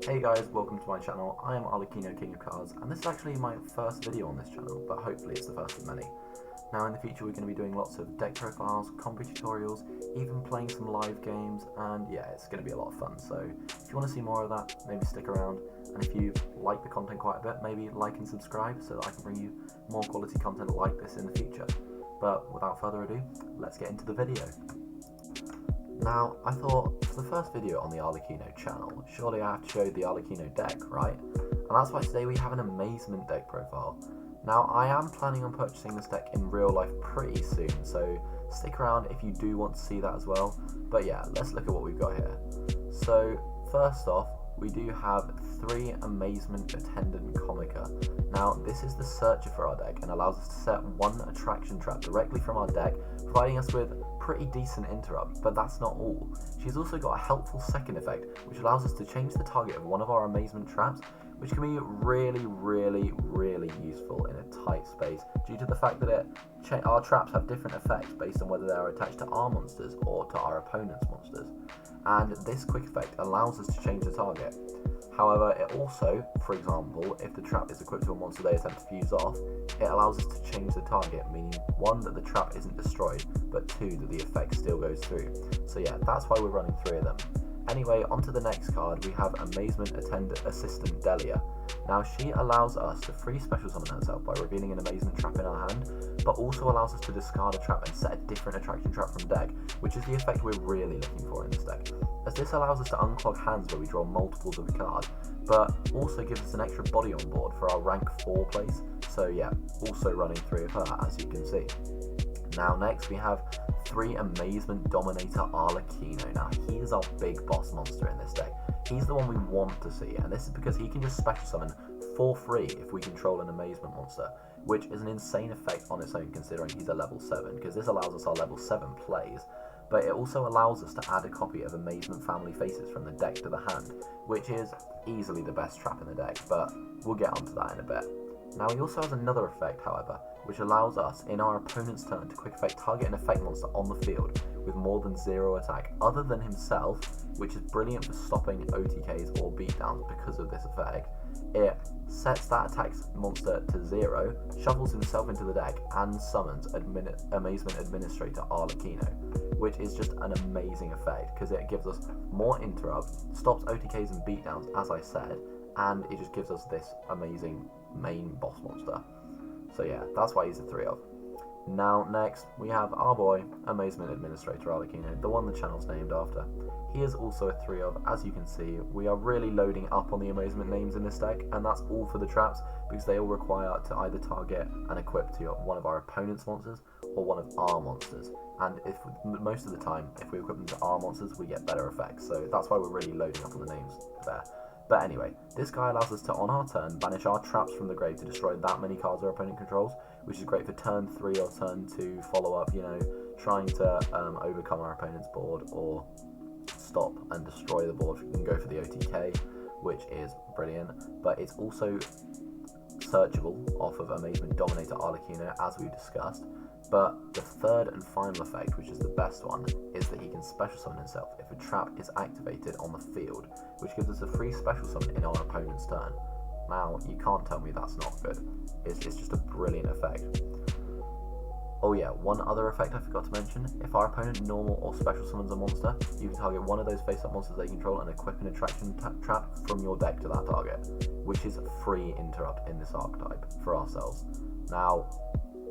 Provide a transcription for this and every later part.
Hey guys, welcome to my channel. I am Arlecchino, King of Cards, and this is actually my first video on this channel, but hopefully it's the first of many. Now in the future we're going to be doing lots of deck profiles, combo tutorials, even playing some live games, and yeah, it's going to be a lot of fun. So if you want to see more of that, maybe stick around, and if you like the content quite a bit, maybe like and subscribe so that I can bring you more quality content like this in the future. But without further ado, let's get into the video. Now, I thought, for the first video on the Arlecchino channel, surely I have to show the Arlecchino deck, right? And that's why today we have an Amazement deck profile. Now, I am planning on purchasing this deck in real life pretty soon, so stick around if you do want to see that as well. But yeah, let's look at what we've got here. So, first off, we do have 3 Amazement Attendant Comica. Now, this is the searcher for our deck and allows us to set 1 attraction trap directly from our deck, providing us with pretty decent interrupt, but that's not all. She's also got a helpful second effect, which allows us to change the target of one of our Amazement traps, which can be really useful in a tight space due to the fact that our traps have different effects based on whether they are attached to our monsters or to our opponent's monsters. And this quick effect allows us to change the target. However, it also, for example, if the trap is equipped to a monster they attempt to fuse off, it allows us to change the target, meaning 1, that the trap isn't destroyed, but 2, that the effect still goes through. So yeah, that's why we're running 3 of them. Anyway, on to the next card, we have Amazement Assistant Delia. Now, she allows us to free special summon herself by revealing an Amazement trap in our hand, but also allows us to discard a trap and set a different attraction trap from deck, which is the effect we're really looking for in this deck, as this allows us to unclog hands where we draw multiples of a card, but also gives us an extra body on board for our rank 4 place. So yeah, also running 3 of her, as you can see. Now next we have 3 Amazement Dominator Arlecchino. Now he is our big boss monster in this deck. He's the one we want to see, and this is because he can just special summon for free if we control an Amazement monster, which is an insane effect on its own considering he's a level 7, because this allows us our level 7 plays, but it also allows us to add a copy of Amazement Family Faces from the deck to the hand, which is easily the best trap in the deck, but we'll get onto that in a bit. Now he also has another effect, however, which allows us, in our opponent's turn, to quick effect target an effect monster on the field with more than 0 attack other than himself, which is brilliant for stopping OTKs or beatdowns because of this effect. It sets that attack monster to 0, shuffles himself into the deck, and summons Amazement Administrator Arlecchino, which is just an amazing effect because it gives us more interrupt, stops OTKs and beatdowns, as I said, and it just gives us this amazing main boss monster. So yeah, that's why he's a 3 of. Now next, we have our boy, Amazement Administrator Arlecchino, the one the channel's named after. He is also a 3 of, as you can see. We are really loading up on the Amazement names in this deck, and that's all for the traps, because they all require to either target and equip to one of our opponent's monsters, or one of our monsters. And if most of the time, if we equip them to our monsters, we get better effects, so that's why we're really loading up on the names there. But anyway, this guy allows us to, on our turn, banish our traps from the grave to destroy that many cards our opponent controls, which is great for turn 3 or turn 2 follow-up, you know, trying to overcome our opponent's board or stop and destroy the board and go for the OTK, which is brilliant. But it's also searchable off of Amazement Dominator Arlecchino, as we discussed. But the third and final effect, which is the best one, is that he can special summon himself if a trap is activated on the field, which gives us a free special summon in our opponent's turn. Now, you can't tell me that's not good. It's just a brilliant effect. Oh yeah, one other effect I forgot to mention. If our opponent normal or special summons a monster, you can target one of those face-up monsters they control and equip an attraction trap from your deck to that target, which is a free interrupt in this archetype for ourselves. Now,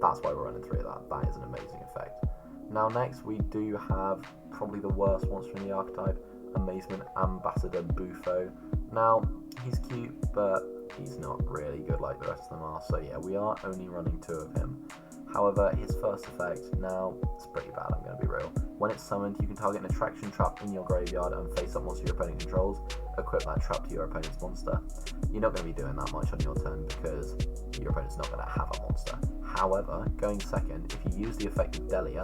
that's why we're running 3 of that. That is an amazing effect. Now next we do have probably the worst monster in the archetype, Amazement Ambassador Bufo. Now, he's cute, but he's not really good like the rest of them are, so yeah, we are only running 2 of him. However, his first effect, now, it's pretty bad, I'm going to be real. When it's summoned, you can target an attraction trap in your graveyard and face up monster your opponent controls, equip that trap to your opponent's monster. You're not going to be doing that much on your turn because your opponent's not going to have a monster. However, going second, if you use the effect of Delia,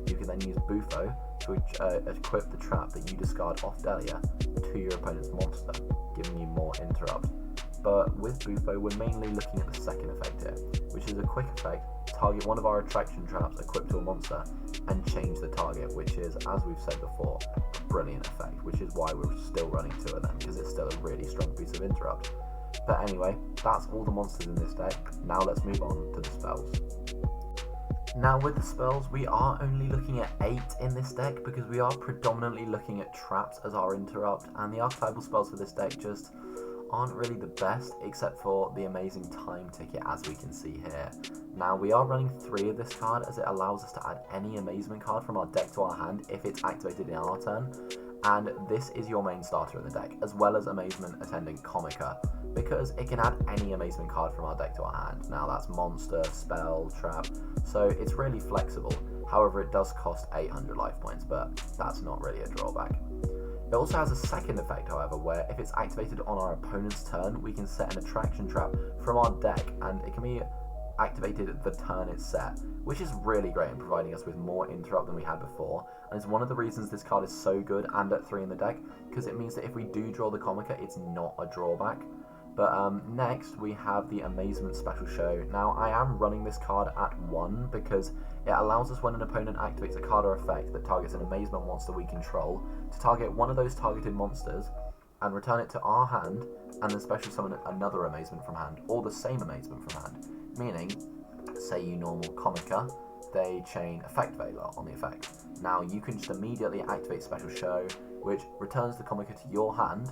you can then use Bufo to equip the trap that you discard off Delia to your opponent's monster, giving you more interrupt. But with Bufo, we're mainly looking at the second effect here, which is a quick effect, target one of our attraction traps equipped to a monster, and change the target, which is, as we've said before, a brilliant effect, which is why we're still running 2 of them, because it's still a really strong piece of interrupt. But anyway, that's all the monsters in this deck. Now let's move on to the spells. Now with the spells, we are only looking at 8 in this deck because we are predominantly looking at traps as our interrupt, and the archetypal spells for this deck just aren't really the best, except for the amazing time ticket, as we can see here. Now we are running 3 of this card as it allows us to add any amazement card from our deck to our hand if it's activated in our turn, and this is your main starter in the deck, as well as Amazement Attendant Comica, because it can add any amazement card from our deck to our hand. Now that's monster, spell, trap, so it's really flexible. However, it does cost 800 life points, but that's not really a drawback. It also has a second effect, however, where if it's activated on our opponent's turn, we can set an attraction trap from our deck, and it can be activated the turn it's set, which is really great in providing us with more interrupt than we had before, and it's one of the reasons this card is so good and at 3 in the deck, because it means that if we do draw the Comica, it's not a drawback. But next we have the Amazement Special Show. Now I am running this card at 1 because it allows us, when an opponent activates a card or effect that targets an Amazement monster we control, to target one of those targeted monsters and return it to our hand, and then special summon another Amazement from hand, or the same Amazement from hand. Meaning, say you normal Comica, they chain Effect Veiler on the effect. Now you can just immediately activate Special Show, which returns the Comica to your hand,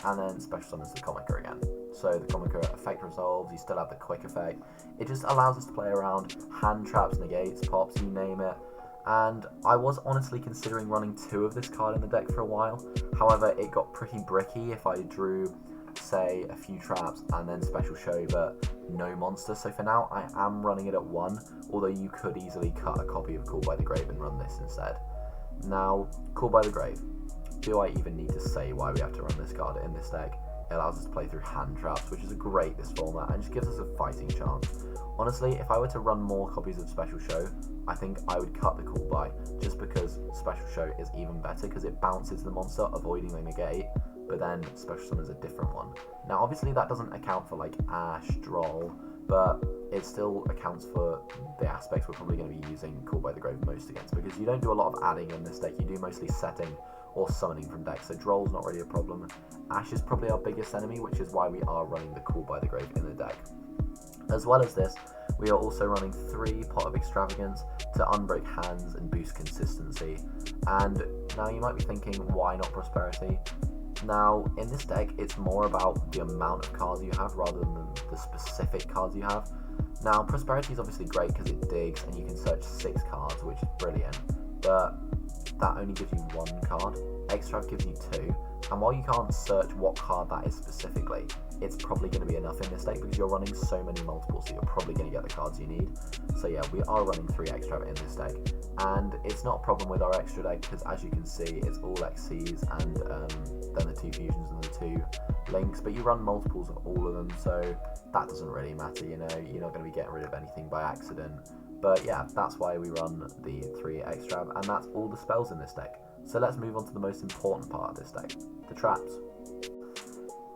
and then special summons the Comica again. So the Comica effect resolves, you still have the quick effect. It just allows us to play around hand traps, negates, pops, you name it. And I was honestly considering running 2 of this card in the deck for a while. However, it got pretty bricky if I drew, say, a few traps and then special show but no monster. So for now I am running it at 1, although you could easily cut a copy of Call by the Grave and run this instead. Now, Call by the Grave. Do I even need to say why we have to run this card in this deck? It allows us to play through hand traps, which is great this format, and just gives us a fighting chance. Honestly, if I were to run more copies of Special Show, I think I would cut the Call by, just because Special Show is even better, because it bounces the monster, avoiding the negate, but then Special Summon is a different one. Now obviously that doesn't account for like Ash, Droll, but it still accounts for the aspects we're probably going to be using Call by the Grave most against, because you don't do a lot of adding in this deck, you do mostly setting or summoning from decks, so Droll's not really a problem. Ash is probably our biggest enemy, which is why we are running the Call by the Grave in the deck. As well as this, we are also running 3 Pot of Extravagance to unbreak hands and boost consistency. And now you might be thinking, why not Prosperity? Now, in this deck, it's more about the amount of cards you have rather than the specific cards you have. Now, Prosperity is obviously great because it digs and you can search 6 cards, which is brilliant, but that only gives you 1 card. Extrav gives you 2, and while you can't search what card that is specifically, it's probably going to be enough in this deck because you're running so many multiples, so you're probably going to get the cards you need. So yeah, we are running 3 Extrav in this deck, and it's not a problem with our extra deck because, as you can see, it's all XCs and then the 2 fusions and the 2 links, but you run multiples of all of them, so that doesn't really matter, you know, you're not going to be getting rid of anything by accident. But yeah, that's why we run the 3 Extrav, and that's all the spells in this deck. So let's move on to the most important part of this deck, the traps.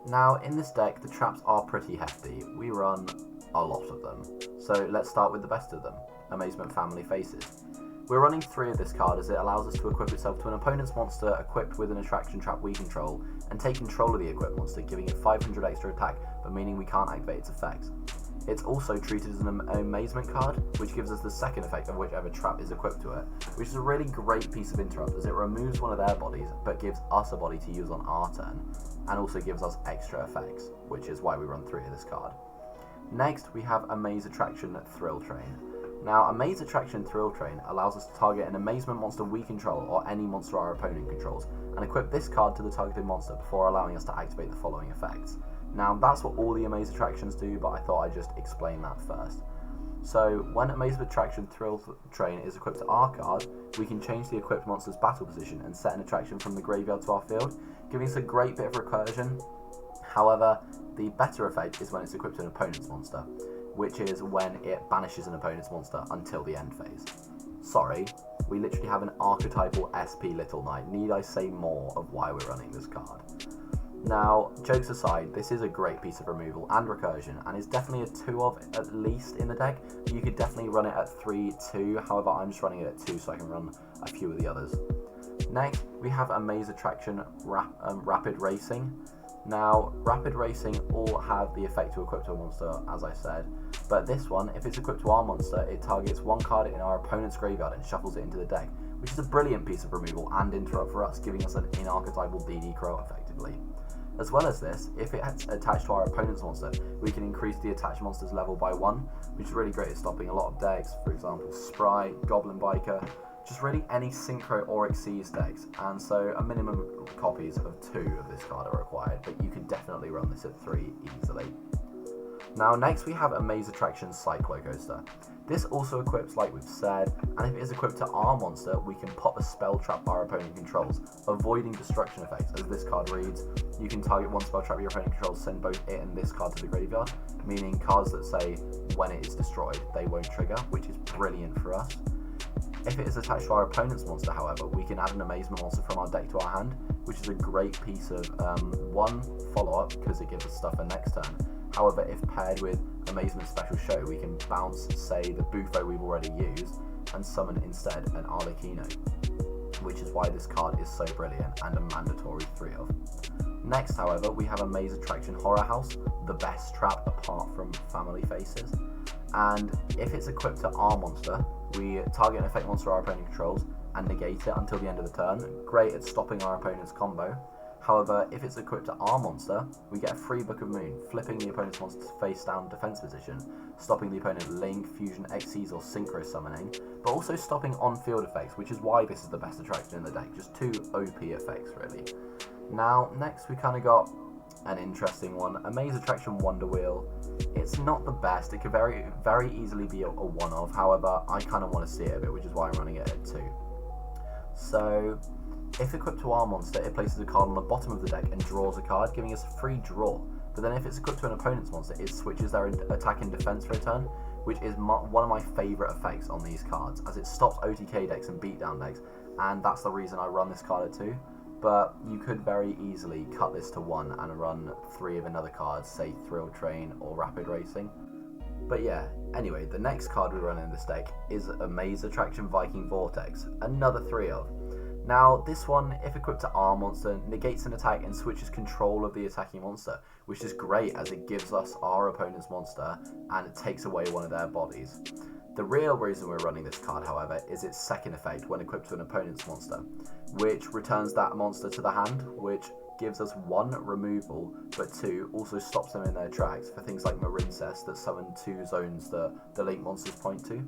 Now in this deck, the traps are pretty hefty. We run a lot of them. So let's start with the best of them, Amazement Family Faces. We're running 3 of this card as it allows us to equip itself to an opponent's monster equipped with an attraction trap we control, and take control of the equipped monster, giving it 500 extra attack, but meaning we can't activate its effects. It's also treated as an Amazement card, which gives us the second effect of whichever trap is equipped to it, which is a really great piece of interrupt as it removes one of their bodies, but gives us a body to use on our turn, and also gives us extra effects, which is why we run 3 of this card. Next, we have Amaze Attraction Thrill Train. Now, Amaze Attraction Thrill Train allows us to target an Amazement monster we control or any monster our opponent controls, and equip this card to the targeted monster before allowing us to activate the following effects. Now, that's what all the Amaze Attractions do, but I thought I'd just explain that first. So, when Amaze Attraction Thrill Train is equipped to our card, we can change the equipped monster's battle position and set an attraction from the graveyard to our field, giving us a great bit of recursion. However, the better effect is when it's equipped to an opponent's monster, which is when it banishes an opponent's monster until the end phase. Sorry, we literally have an archetypal SP Little Knight. Need I say more of why we're running this card? Now, jokes aside, this is a great piece of removal and recursion, and is definitely a 2 of at least in the deck. You could definitely run it at 3, 2, however I'm just running it at 2 so I can run a few of the others. Next, we have a Maze Attraction Rapid Racing. Now, Rapid Racing all have the effect to equip to a monster, as I said, but this one, if it's equipped to our monster, it targets one card in our opponent's graveyard and shuffles it into the deck, which is a brilliant piece of removal and interrupt for us, giving us an in-archetypal DD Crow effectively. As well as this, if it's attached to our opponent's monster, we can increase the attached monster's level by 1, which is really great at stopping a lot of decks, for example Sprite, Goblin Biker, just really any Synchro or Xyz decks, and so a minimum copies of 2 of this card are required, but you can definitely run this at 3 easily. Now next we have a Maze Attraction Cyclo Coaster. This also equips like we've said, and if it is equipped to our monster, we can pop a spell trap our opponent controls, avoiding destruction effects. As this card reads, you can target one spell trap your opponent controls, send both it and this card to the graveyard, meaning cards that say when it is destroyed, they won't trigger, which is brilliant for us. If it is attached to our opponent's monster, however, we can add an Amazement monster from our deck to our hand, which is a great piece of, one, follow-up, because it gives us stuff for next turn. However, if paired with Amazement Special Show, we can bounce, say, the Bufo we've already used, and summon instead an Arlecchino, which is why this card is so brilliant and a mandatory 3 of. Next, however, we have a Maze Attraction Horror House, the best trap apart from Family Faces. And if it's equipped to our monster, we target an effect monster our opponent controls and negate it until the end of the turn. Great at stopping our opponent's combo. However, if it's equipped to our monster, we get a free Book of Moon, flipping the opponent's monster to face down defense position, stopping the opponent Link, Fusion, Xyz or Synchro summoning, but also stopping on-field effects, which is why this is the best attraction in the deck. Just 2 OP effects, really. Now, next we kind of got an interesting one, a Maze Attraction Wonder Wheel. It's not the best, it could very easily be a one-of, however, I kind of want to see it a bit, which is why I'm running it at 2. So, if equipped to our monster, it places a card on the bottom of the deck and draws a card, giving us a free draw. But then if it's equipped to an opponent's monster, it switches their attack and defense for a turn, which is one of my favourite effects on these cards, as it stops OTK decks and beatdown decks, and that's the reason I run this card at 2. But you could very easily cut this to 1 and run 3 of another card, say Thrill Train or Rapid Racing. But yeah, anyway, the next card we run in this deck is a Maze Attraction Viking Vortex, another 3 of. Now, this one, if equipped to our monster, negates an attack and switches control of the attacking monster, which is great as it gives us our opponent's monster and it takes away one of their bodies. The real reason we're running this card, however, is its second effect when equipped to an opponent's monster, which returns that monster to the hand, which gives us 1 removal, but 2 also stops them in their tracks for things like Marincess that summon 2 zones that the Link monsters point to.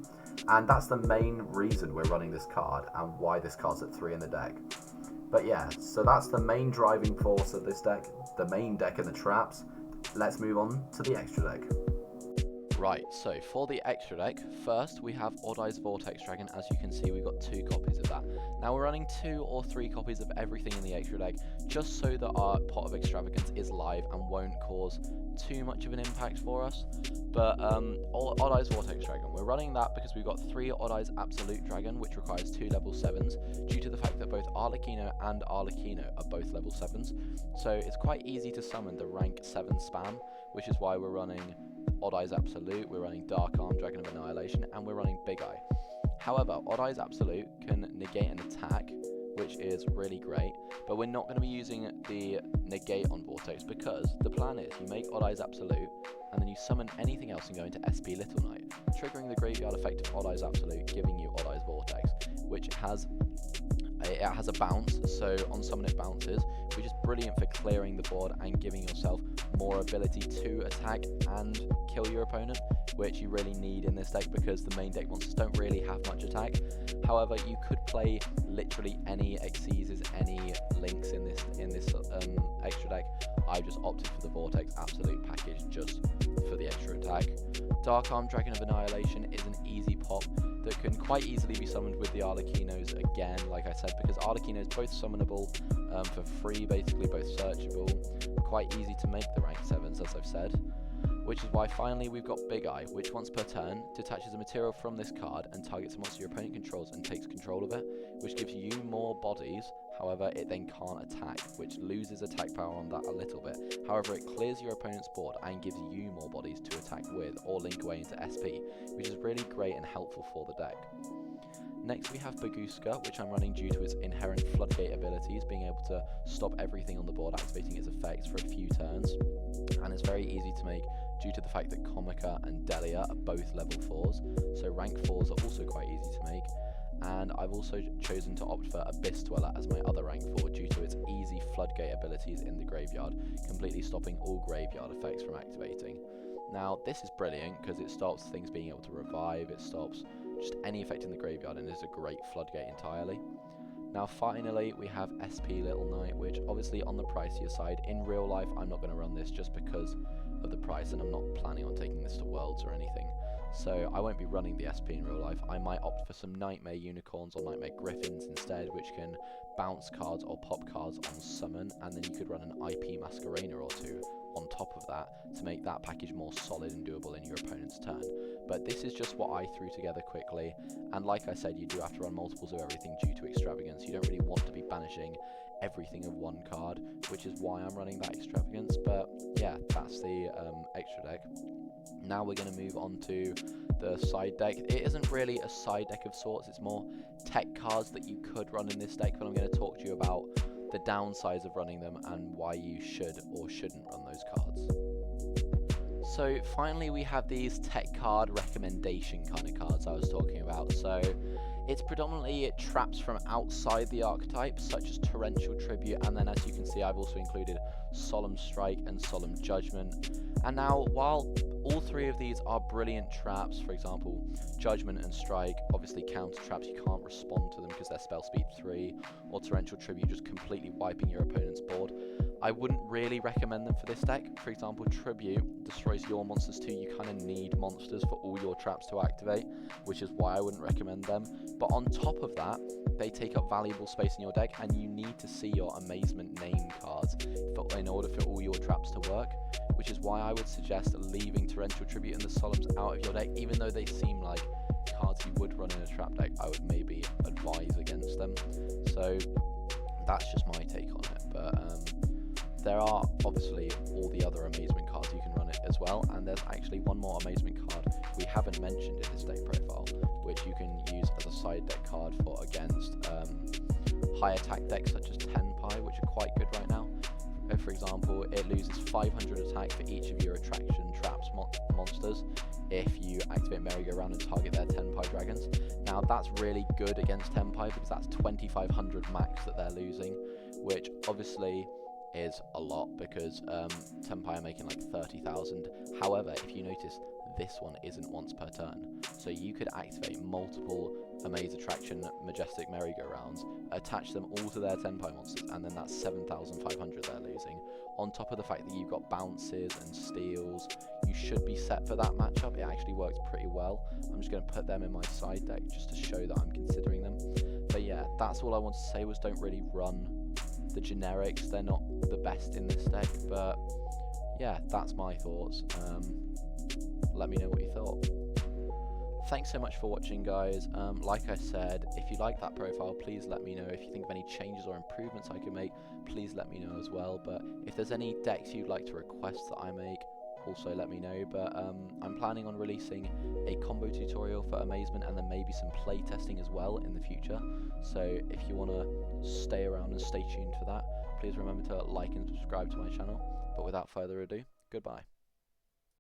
And that's the main reason we're running this card and why this card's at 3 in the deck. But yeah, so that's the main driving force of this deck, the main deck and the traps. Let's move on to the extra deck. Right, so for the extra deck, first we have Odd Eyes Vortex Dragon. As you can see, we've got 2 copies of that. Now we're running 2 or 3 copies of everything in the extra deck, just so that our Pot of Extravagance is live and won't cause too much of an impact for us. But Odd Eyes Vortex Dragon, we're running that because we've got 3 Odd Eyes Absolute Dragon, which requires 2 level 7s, due to the fact that both Arlecchino and Arlecchino are both level 7s. So it's quite easy to summon the rank 7 spam, which is why we're running Odd Eyes Absolute, we're running Dark Arm, Dragon of Annihilation, and we're running Big Eye. However, Odd Eyes Absolute can negate an attack, which is really great, but we're not going to be using the negate on Vortex because the plan is you make Odd Eyes Absolute, and then you summon anything else and go into SP Little Knight, triggering the graveyard effect of Odd Eyes Absolute, giving you Odd Eyes Vortex, which has a bounce, so on summon it bounces, which is brilliant for clearing the board and giving yourself more ability to attack and kill your opponent, which you really need in this deck because the main deck monsters don't really have much attack. However, you could play literally any Xyzes, any Links in this extra deck. I just opted for the Vortex Absolute package just for the extra attack. Dark Arm, Dragon of Annihilation is an easy pop that can quite easily be summoned with the Arlecchinos again, like I said, because Arlecchino is both summonable for free, basically both searchable, quite easy to make the rank 7s as I've said, which is why finally we've got Big Eye, which once per turn detaches a material from this card and targets a monster your opponent controls and takes control of it, which gives you more bodies. However, it then can't attack, which loses attack power on that a little bit. However, it clears your opponent's board and gives you more bodies to attack with or link away into SP, which is really great and helpful for the deck. Next we have Baguska, which I'm running due to its inherent floodgate abilities, being able to stop everything on the board, activating its effects for a few turns, and it's very easy to make due to the fact that Comica and Delia are both level 4s, so rank 4s are also quite easy to make. And I've also chosen to opt for Abyss Dweller as my other rank 4 due to its easy floodgate abilities in the graveyard, completely stopping all graveyard effects from activating. Now this is brilliant because it stops things being able to revive, it stops just any effect in the graveyard, and is a great floodgate entirely. Now finally we have SP Little Knight, which obviously on the pricier side. In real life I'm not going to run this just because of the price, and I'm not planning on taking this to Worlds or anything. So I won't be running the SP in real life. I might opt for some Nightmare Unicorns or Nightmare Griffins instead, which can bounce cards or pop cards on summon, and then you could run an IP Masquerainer or two on top of that to make that package more solid and doable in your opponent's turn. But this is just what I threw together quickly, and like I said, you do have to run multiples of everything due to extravagance. You don't really want to be banishing everything of one card, which is why I'm running that extravagance. But yeah, that's the extra deck. Now we're going to move on to the side deck. It isn't really a side deck of sorts, it's more tech cards that you could run in this deck, but I'm going to talk to you about the downsides of running them and why you should or shouldn't run those cards. So finally we have these tech card recommendation kind of cards I was talking about. So it's predominantly traps from outside the archetype, such as Torrential Tribute, and then as you can see I've also included Solemn Strike and Solemn Judgment. And now while all three of these are brilliant traps, for example Judgment and Strike obviously counter traps, you can't respond to them because they're spell speed 3, or Torrential Tribute just completely wiping your opponent's board, I wouldn't really recommend them for this deck. For example, Tribute destroys your monsters too. You kind of need monsters for all your traps to activate, which is why I wouldn't recommend them. But on top of that, they take up valuable space in your deck, and you need to see your Amazement name cards in order for all your traps to work, which is why I would suggest leaving Torrential Tribute and the Solemns out of your deck. Even though they seem like cards you would run in a trap deck, I would maybe advise against them. So that's just my take on it. But there are obviously all the other Amazement cards you can run it as well, and there's actually one more Amazement card we haven't mentioned in this deck profile, which you can use as a side deck card for against high attack decks such as Tenpai, which are quite good right now. For example, it loses 500 attack for each of your attraction traps monsters if you activate Merry-Go-Round and target their Tenpai dragons. Now that's really good against Tenpai because that's 2500 max that they're losing, which obviously is a lot because Tenpai are making like 30,000. However, if you notice, this one isn't once per turn, so you could activate multiple Amaze Attraction Majestic Merry-Go-Rounds, attach them all to their Tenpai monsters, and then that's 7,500 they're losing. On top of the fact that you've got bounces and steals, you should be set for that matchup. It actually works pretty well. I'm just going to put them in my side deck just to show that I'm considering them. But yeah, that's all I wanted to say, was don't really run the generics. They're not the best in this deck, but yeah, that's my thoughts. Let me know what you thought. Thanks so much for watching, guys. Like I said, if you like that profile, please let me know. If you think of any changes or improvements I can make, please let me know as well. But if there's any decks you'd like to request that I make, also let me know. But I'm planning on releasing a combo tutorial for Amazement, and then maybe some play testing as well in the future. So if you want to stay around and stay tuned for that, please remember to like and subscribe to my channel. But without further ado, goodbye.